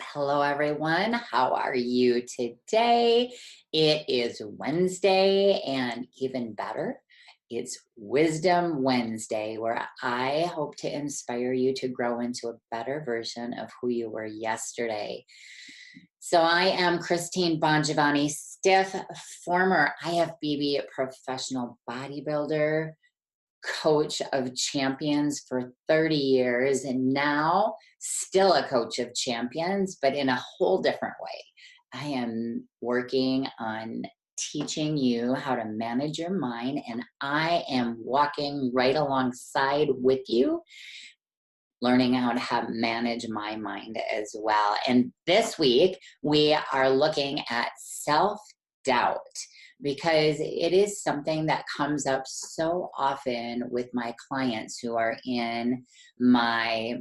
Hello, everyone. How are you today? It is Wednesday, and even better, it's Wisdom Wednesday, where I hope to inspire you to grow into a better version of who you were yesterday. So, I am Christine Bongiovanni-Stiff, former IFBB professional bodybuilder, coach of champions for 30 years, and now still a coach of champions, but in a whole different way. I am working on teaching you how to manage your mind, and I am walking right alongside with you, learning how to manage my mind as well. And this week, we are looking at self doubt because it is something that comes up so often with my clients who are in my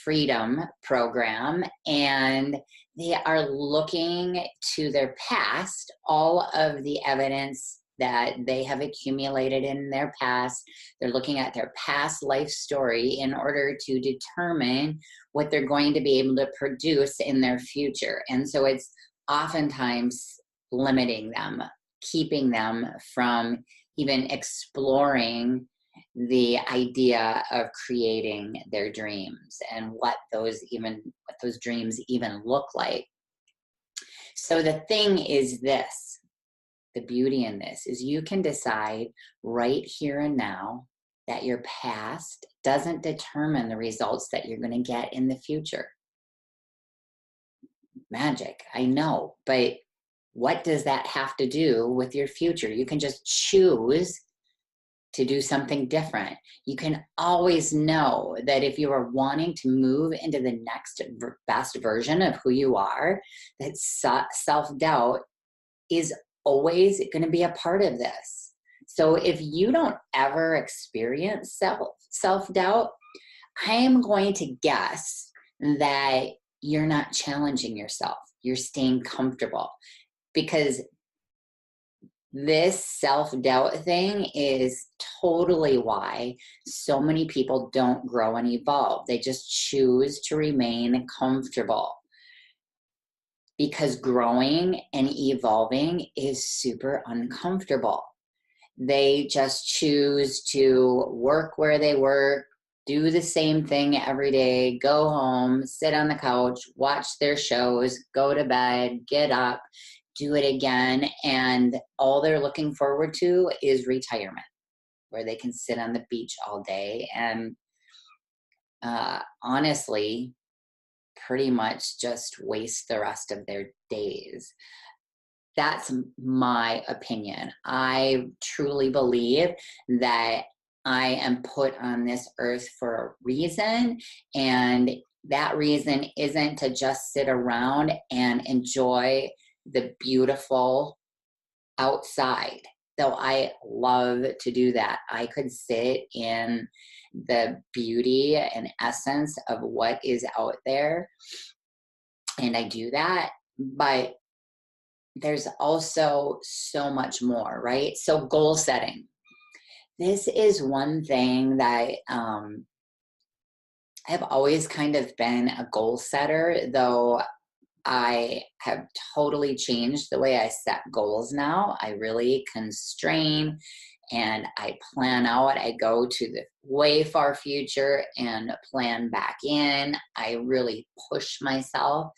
freedom program, and they are looking to their past, all of the evidence that they have accumulated in their past. They're looking at their past life story in order to determine what they're going to be able to produce in their future. And so it's oftentimes limiting them, keeping them from even exploring the idea of creating their dreams and what those dreams even look like. So the thing is this, the beauty in this is you can decide right here and now that your past doesn't determine the results that you're going to get in the future. Magic, I know, but what does that have to do with your future? You can just choose to do something different. You can always know that if you are wanting to move into the next best version of who you are, that self-doubt is always going to be a part of this. So if you don't ever experience self-doubt, I am going to guess that you're not challenging yourself. You're staying comfortable, because this self-doubt thing is totally why so many people don't grow and evolve. They just choose to remain comfortable, because growing and evolving is super uncomfortable. They just choose to work where they work, do the same thing every day, go home, sit on the couch, watch their shows, go to bed, get up, do it again. And all they're looking forward to is retirement, where they can sit on the beach all day and honestly, pretty much just waste the rest of their days. That's my opinion. I truly believe that I am put on this earth for a reason, and that reason isn't to just sit around and enjoy the beautiful outside. Though I love to do that. I could sit in the beauty and essence of what is out there, and I do that. But there's also so much more, right? So, goal setting. This is one thing that I've always kind of been a goal setter, though I have totally changed the way I set goals now. I really constrain and I plan out. I go to the way far future and plan back in. I really push myself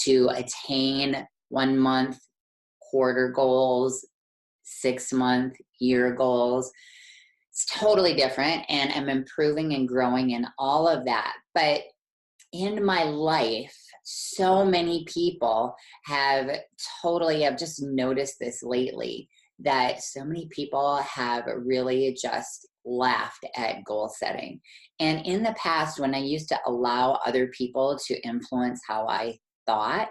to attain 1 month, quarter goals, 6 month, year goals. It's totally different, and I'm improving and growing in all of that. But in my life, so many people have I've just noticed this lately, that so many people have really just laughed at goal setting. And in the past, when I used to allow other people to influence how I thought,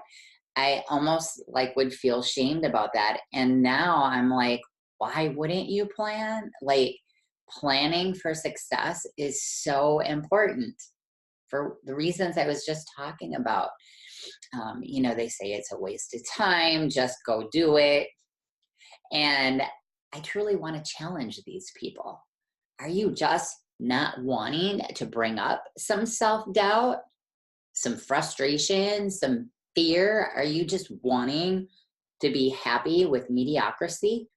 I almost like would feel shamed about that. And now I'm like, why wouldn't you plan? Like, planning for success is so important for the reasons I was just talking about. They say it's a waste of time, just go do it. And I truly want to challenge these people. Are you just not wanting to bring up some self doubt? some frustration, some fear? Are you just wanting to be happy with mediocrity?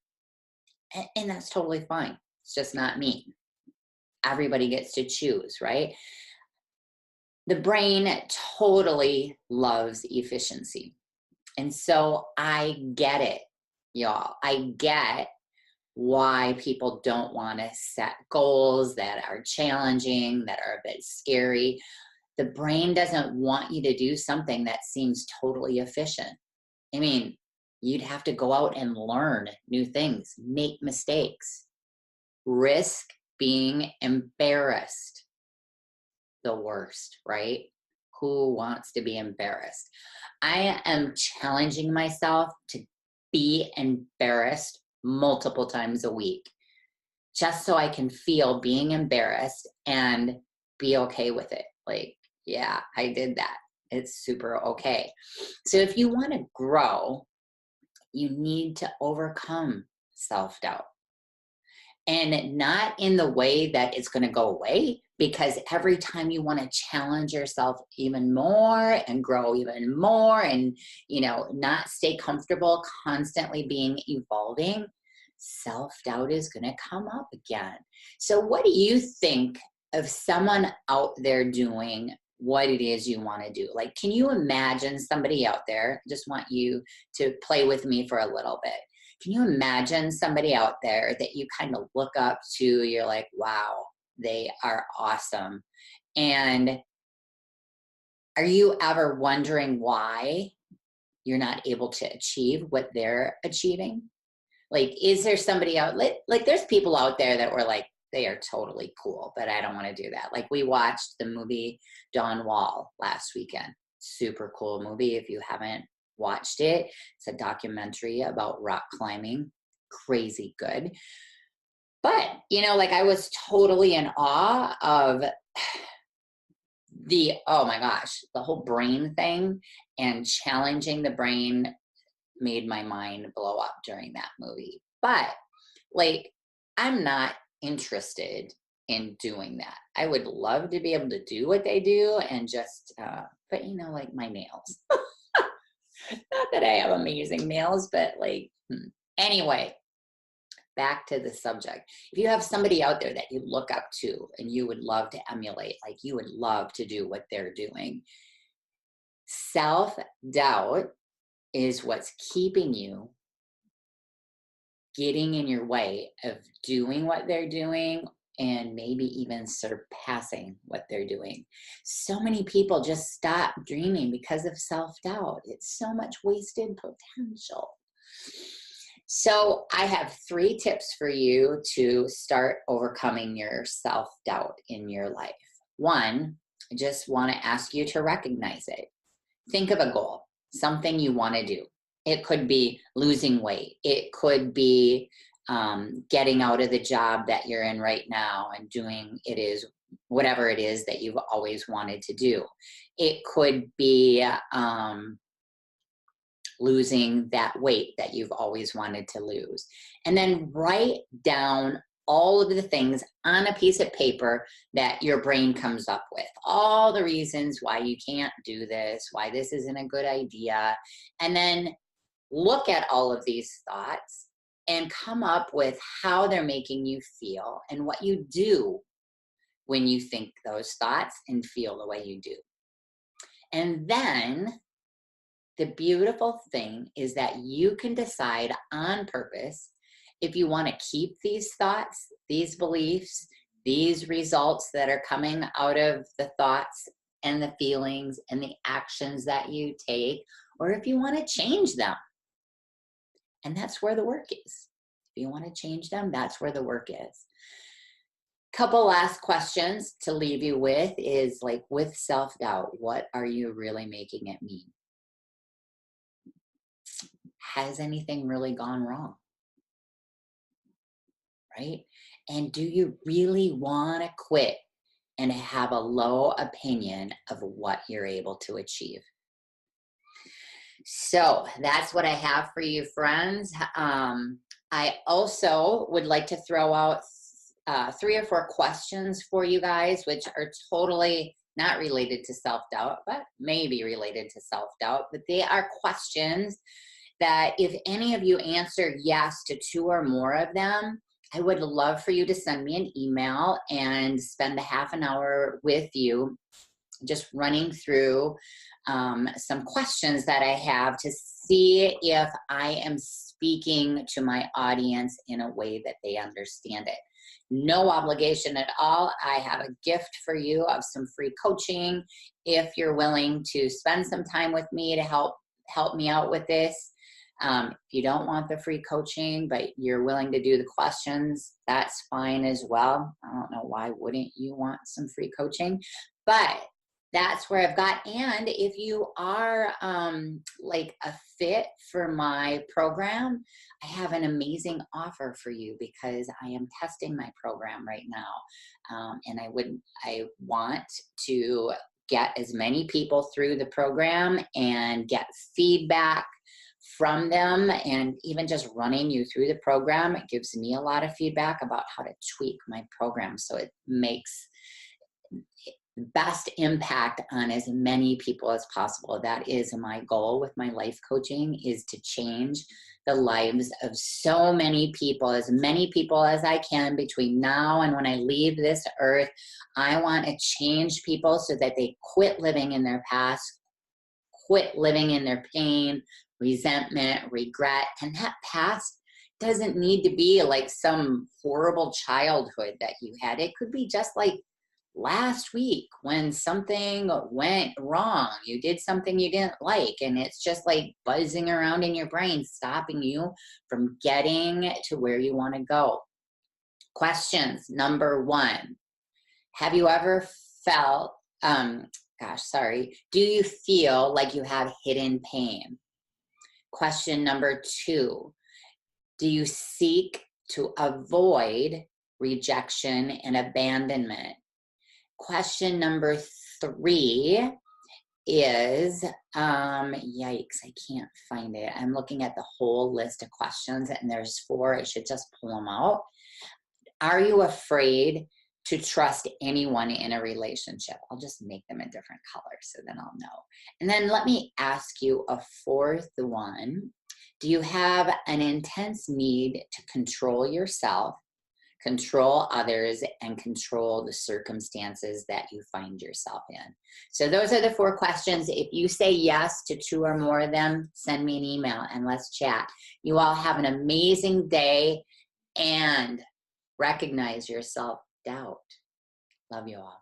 And that's totally fine. It's just not me. Everybody gets to choose, right? The brain totally loves efficiency. And so I get it, y'all. I get why people don't want to set goals that are challenging, that are a bit scary. The brain doesn't want you to do something that seems totally efficient. I mean, you'd have to go out and learn new things, make mistakes, risk being embarrassed. The worst, right? Who wants to be embarrassed? I am challenging myself to be embarrassed multiple times a week, just so I can feel being embarrassed and be okay with it. Like, yeah, I did that. It's super okay. So if you want to grow, you need to overcome self-doubt. And not in the way that it's going to go away, because every time you want to challenge yourself even more and grow even more and, not stay comfortable constantly being evolving, self-doubt is going to come up again. So what do you think of someone out there doing what it is you want to do? Like, can you imagine somebody out there? I just want you to play with me for a little bit. Can you imagine somebody out there that you kind of look up to? You're like, wow, they are awesome. And are you ever wondering why you're not able to achieve what they're achieving? Like, is there somebody out, like there's people out there that were like, they are totally cool, but I don't want to do that. Like, we watched the movie Dawn Wall last weekend. Super cool movie. If you haven't watched it, it's a documentary about rock climbing. Crazy good. But, like, I was totally in awe of oh my gosh, the whole brain thing, and challenging the brain made my mind blow up during that movie. But, like, I'm not interested in doing that. I would love to be able to do what they do and just, but like my nails. Not that I have amazing nails, but like, anyway, back to the subject. If you have somebody out there that you look up to and you would love to emulate, like you would love to do what they're doing, self-doubt is what's keeping you getting in your way of doing what they're doing and maybe even surpassing what they're doing. So many people just stop dreaming because of self-doubt. It's so much wasted potential. So I have 3 tips for you to start overcoming your self-doubt in your life. 1, I just want to ask you to recognize it. Think of a goal, something you want to do. It could be losing weight. It could be getting out of the job that you're in right now and doing whatever it is that you've always wanted to do. It could be losing that weight that you've always wanted to lose. And then write down all of the things on a piece of paper that your brain comes up with, all the reasons why you can't do this, why this isn't a good idea. And then look at all of these thoughts and come up with how they're making you feel and what you do when you think those thoughts and feel the way you do. And then the beautiful thing is that you can decide on purpose if you want to keep these thoughts, these beliefs, these results that are coming out of the thoughts and the feelings and the actions that you take, or if you want to change them. And that's where the work is. If you want to change them, that's where the work is. Couple last questions to leave you with is, like, with self-doubt, what are you really making it mean? Has anything really gone wrong? Right? And do you really want to quit and have a low opinion of what you're able to achieve? So that's what I have for you, friends. I also would like to throw out 3 or 4 questions for you guys, which are totally not related to self-doubt, but maybe related to self-doubt. But they are questions that if any of you answer yes to 2 or more of them, I would love for you to send me an email and spend a half an hour with you just running through some questions that I have to see if I am speaking to my audience in a way that they understand it. No obligation at all. I have a gift for you of some free coaching if you're willing to spend some time with me to help me out with this. If you don't want the free coaching, but you're willing to do the questions, that's fine as well. I don't know why wouldn't you want some free coaching, but that's where I've got. And if you are like a fit for my program, I have an amazing offer for you because I am testing my program right now. And I want to get as many people through the program and get feedback from them. And even just running you through the program, it gives me a lot of feedback about how to tweak my program so it makes best impact on as many people as possible. That is my goal with my life coaching, is to change the lives of so many people as I can between now and when I leave this earth. I want to change people so that they quit living in their past, quit living in their pain, resentment, regret. And that past doesn't need to be like some horrible childhood that you had. It could be just like last week when something went wrong, you did something you didn't like, and it's just like buzzing around in your brain, stopping you from getting to where you want to go. Questions. Number 1, have you ever felt, do you feel like you have hidden pain? Question number 2, do you seek to avoid rejection and abandonment? Question number 3 is, yikes, I can't find it. I'm looking at the whole list of questions and there's 4. I should just pull them out. Are you afraid to trust anyone in a relationship? I'll just make them a different color so then I'll know. And then let me ask you a 4th one. Do you have an intense need to control yourself, control others, and control the circumstances that you find yourself in? So those are the 4 questions. If you say yes to 2 or more of them, send me an email and let's chat. You all have an amazing day and recognize your self-doubt. Love you all.